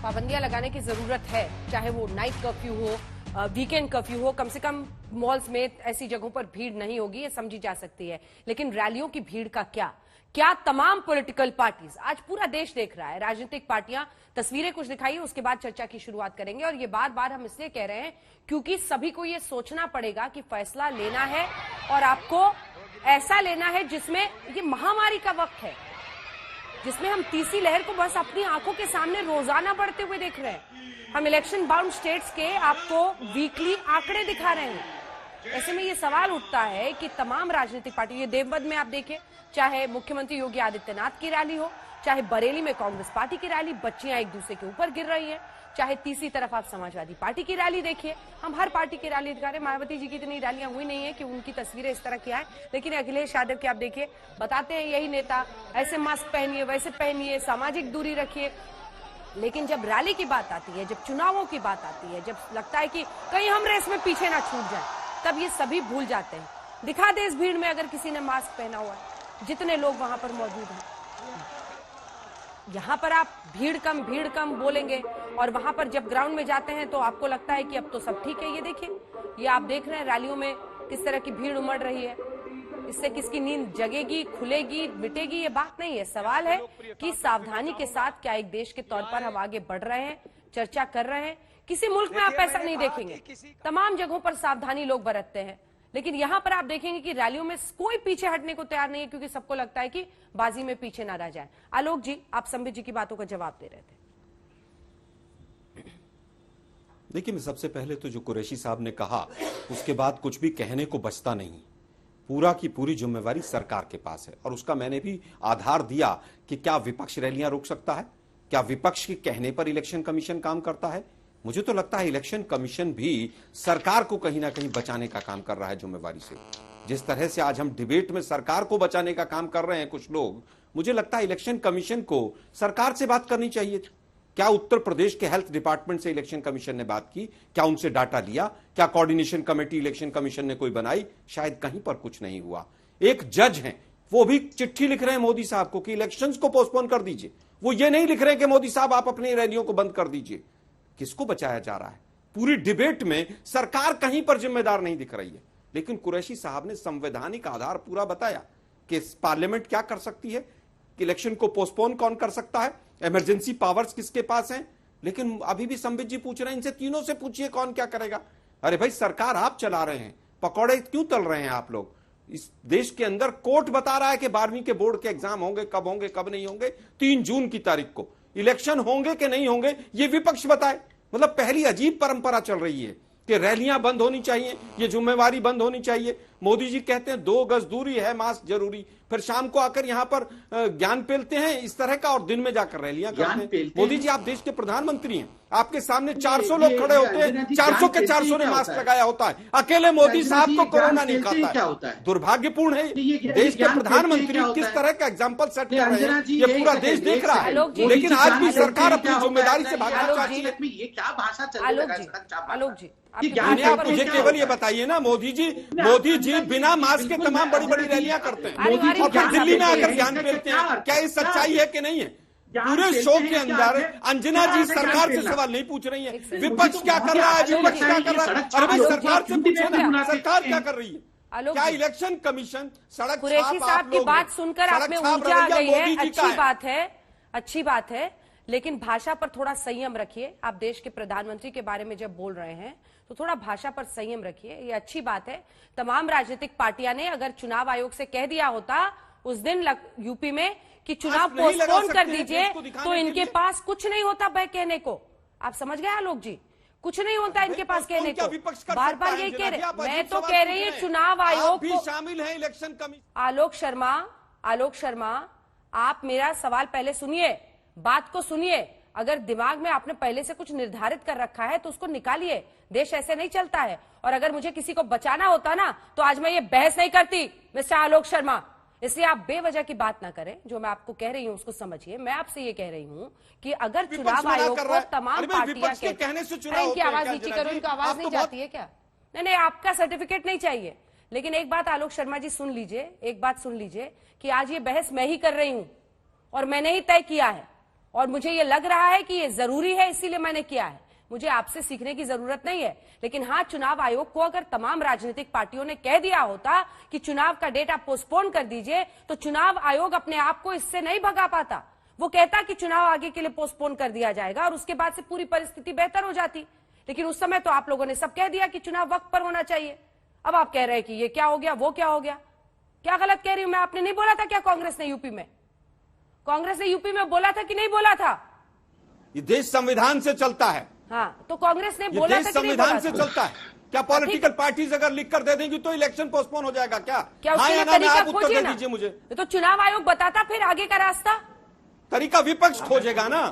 पाबंदियां लगाने की जरूरत है, चाहे वो नाइट कर्फ्यू हो, वीकेंड कर्फ्यू हो। कम से कम मॉल्स में ऐसी जगहों पर भीड़ नहीं होगी, ये समझी जा सकती है। लेकिन रैलियों की भीड़ का क्या तमाम पॉलिटिकल पार्टीज, आज पूरा देश देख रहा है, राजनीतिक पार्टियां तस्वीरें कुछ दिखाई, उसके बाद चर्चा की शुरुआत करेंगे। और ये बार बार हम इसलिए कह रहे हैं क्योंकि सभी को ये सोचना पड़ेगा कि फैसला लेना है और आपको ऐसा लेना है जिसमें ये महामारी का वक्त है, जिसमें हम तीसरी लहर को बस अपनी आंखों के सामने रोजाना बढ़ते हुए देख रहे हैं। हम इलेक्शन बाउंड स्टेट्स के आपको वीकली आंकड़े दिखा रहे हैं। ऐसे में ये सवाल उठता है कि तमाम राजनीतिक पार्टी, ये देवबंद में आप देखें, चाहे मुख्यमंत्री योगी आदित्यनाथ की रैली हो, चाहे बरेली में कांग्रेस पार्टी की रैली, बच्चियां एक दूसरे के ऊपर गिर रही हैं, चाहे तीसरी तरफ आप समाजवादी पार्टी की रैली देखिए। हम हर पार्टी की रैली दिखा रहे हैं। मायावती जी की इतनी रैलियां हुई नहीं है कि उनकी तस्वीरें इस तरह की आए, लेकिन अखिलेश यादव की आप देखिए, बताते हैं यही नेता, ऐसे मास्क पहनिए, वैसे पहनिए, सामाजिक दूरी रखिए। लेकिन जब रैली की बात आती है, जब चुनावों की बात आती है, जब लगता है कि कहीं हम रेस में पीछे ना छूट जाए, तब ये सभी भूल जाते हैं। दिखा दे इस भीड़ में अगर किसी ने मास्क पहना हुआ है, जितने लोग वहां पर मौजूद हैं। यहां पर आप भीड़ कम बोलेंगे और वहां पर जब ग्राउंड में जाते हैं तो आपको लगता है कि अब तो सब ठीक है। ये देखिए, ये आप देख रहे हैं रैलियों में किस तरह की भीड़ उमड़ रही है। इससे किसकी नींद जगेगी, खुलेगी, मिटेगी, ये बात नहीं है। सवाल है कि सावधानी के साथ क्या एक देश के तौर पर हम आगे बढ़ रहे हैं, चर्चा कर रहे हैं। किसी मुल्क में आप ऐसा नहीं देखेंगे, तमाम जगहों पर सावधानी लोग बरतते हैं, लेकिन यहां पर आप देखेंगे कि रैलियों में कोई पीछे हटने को तैयार नहीं है, क्योंकि सबको लगता है कि बाजी में पीछे ना रह जाए। आलोक जी, आप संबित जी की बातों का जवाब दे रहे थे। देखिए, मैं सबसे पहले तो जो कुरैशी साहब ने कहा, उसके बाद कुछ भी कहने को बचता नहीं। पूरा की पूरी जिम्मेवारी सरकार के पास है, और उसका मैंने भी आधार दिया कि क्या विपक्ष रैलियां रोक सकता है, क्या विपक्ष के कहने पर इलेक्शन कमीशन काम करता है। मुझे तो लगता है इलेक्शन कमीशन भी सरकार को कहीं ना कहीं बचाने का काम कर रहा है जिम्मेवारी से। जिस तरह से आज हम डिबेट में सरकार को बचाने का काम कर रहे हैं कुछ लोग, मुझे लगता है इलेक्शन कमीशन को सरकार से बात करनी चाहिए थी। क्या उत्तर प्रदेश के हेल्थ डिपार्टमेंट से इलेक्शन कमीशन ने बात की? क्या उनसे डाटा लिया? क्या कोऑर्डिनेशन कमेटी इलेक्शन कमीशन ने कोई बनाई? शायद कहीं पर कुछ नहीं हुआ। एक जज हैं, वो भी चिट्ठी लिख रहे हैं मोदी साहब को कि इलेक्शंस को पोस्टपोन कर दीजिए। वो ये नहीं लिख रहे कि मोदी साहब आप अपनी रैलियों को बंद कर दीजिए। किसको बचाया जा रहा है? पूरी डिबेट में सरकार कहीं पर जिम्मेदार नहीं दिख रही है। लेकिन कुरैशी साहब ने संवैधानिक आधार पूरा बताया कि पार्लियामेंट क्या कर सकती है, इलेक्शन को पोस्टपोन कौन कर सकता है, इमरजेंसी पावर्स किसके पास हैं। लेकिन अभी भी संबित जी पूछ रहे हैं, इनसे तीनों से पूछिए कौन क्या करेगा। अरे भाई, सरकार आप चला रहे हैं, पकौड़े क्यों तल रहे हैं आप लोग? इस देश के अंदर कोर्ट बता रहा है कि 12वीं के बोर्ड के एग्जाम होंगे, कब नहीं होंगे। 3 जून की तारीख को इलेक्शन होंगे कि नहीं होंगे, ये विपक्ष बताए। मतलब पहली अजीब परंपरा चल रही है कि रैलियां बंद होनी चाहिए, ये जिम्मेवारी बंद होनी चाहिए। मोदी जी कहते हैं 2 गज दूरी है, मास्क जरूरी, फिर शाम को आकर यहां पर ज्ञान पेलते हैं इस तरह का, और दिन में जाकर रैलियां करते हैं। मोदी जी, आप देश के प्रधानमंत्री हैं, आपके सामने 400 लोग खड़े होते हैं, 400 के 400 ने मास्क लगाया होता है, अकेले मोदी साहब को कोरोना नहीं खाता है। दुर्भाग्यपूर्ण है। देश के प्रधानमंत्री किस तरह का एग्जाम्पल सेट कर रहे हैं, ये पूरा देश देख रहा है। लेकिन आज भी सरकार अपनी जिम्मेदारी से भागना चाहती है। ये क्या भाषा चल रही है? आलोक जी, आप मुझे केवल ये बताइए ना, मोदी जी बिना मास्क के तमाम बड़ी बड़ी रैलियां करते हैं और फिर दिल्ली में आकर ज्ञान पेलते हैं। क्या ये सच्चाई है कि नहीं है? पूरे शो के अंदर अंजना जी सरकार से सवाल नहीं पूछ रही है, विपक्ष क्या कर रहा है, विपक्ष क्या कर रहा है। अरे भाई, सरकार से पूछो ना, सरकार क्या कर रही है? क्या इलेक्शन कमीशन सड़क कुरैशी साहब की बात सुनकर आप में ऊर्जा आ गई है, अच्छी बात है, लेकिन भाषा पर थोड़ा संयम रखिए। आप देश के प्रधानमंत्री के बारे में जब बोल रहे हैं तो थोड़ा भाषा पर संयम रखिए, ये अच्छी बात है। तमाम राजनीतिक पार्टियां ने अगर चुनाव आयोग से कह दिया होता उस दिन यूपी में कि चुनाव पोस्टपोन कर दीजिए, तो इनके पास कुछ नहीं होता कहने को। आप समझ गए आलोक जी? कुछ नहीं होता इनके पास कहने को। बार बार यही कह रहे, मैं तो कह रही हूँ चुनाव आयोग भी शामिल है इलेक्शन कमीशन। आलोक शर्मा, आप मेरा सवाल पहले सुनिए, बात को सुनिए। अगर दिमाग में आपने पहले से कुछ निर्धारित कर रखा है तो उसको निकालिए। देश ऐसे नहीं चलता है। और अगर मुझे किसी को बचाना होता ना, तो आज मैं ये बहस नहीं करती मिस्टर आलोक शर्मा। इसलिए आप बेवजह की बात ना करें। जो मैं आपको कह रही हूं उसको समझिए। मैं आपसे ये कह रही हूं कि अगर चुनाव आयोग को तमाम पार्टियां इनकी आवाज नीचे करो, इनको आवाज नहीं जाती है क्या? नहीं, आपका सर्टिफिकेट नहीं चाहिए। लेकिन एक बात आलोक शर्मा जी सुन लीजिए, एक बात सुन लीजिए कि आज ये बहस मैं ही कर रही हूं और मैंने ही तय किया है। और मुझे ये लग रहा है कि ये जरूरी है, इसीलिए मैंने किया है। मुझे आपसे सीखने की जरूरत नहीं है। लेकिन हाँ, चुनाव आयोग को अगर तमाम राजनीतिक पार्टियों ने कह दिया होता कि चुनाव का डेट आप पोस्टपोन कर दीजिए, तो चुनाव आयोग अपने आप को इससे नहीं भगा पाता। वो कहता कि चुनाव आगे के लिए पोस्टपोन कर दिया जाएगा और उसके बाद से पूरी परिस्थिति बेहतर हो जाती। लेकिन उस समय तो आप लोगों ने सब कह दिया कि चुनाव वक्त पर होना चाहिए। अब आप कह रहे हैं कि ये क्या हो गया, वो क्या हो गया। क्या गलत कह रही हूं मैं? आपने नहीं बोला था क्या कांग्रेस ने यूपी में? कांग्रेस ने यूपी में बोला था कि नहीं बोला था? ये देश संविधान से चलता है। हाँ, तो कांग्रेस ने ये बोला देश था कि नहीं संविधान बोला से था? चलता है। क्या पॉलिटिकल पार्टीज अगर लिख कर दे देंगी तो इलेक्शन पोस्टपोन हो जाएगा क्या? क्या हाँ उसके या लिए ना? तरीका आप उत्तर खोजिए दे ना। दीजिए मुझे। तो चुनाव आयोग बताता फिर आगे का रास्ता। तरीका विपक्ष खोजेगा ना।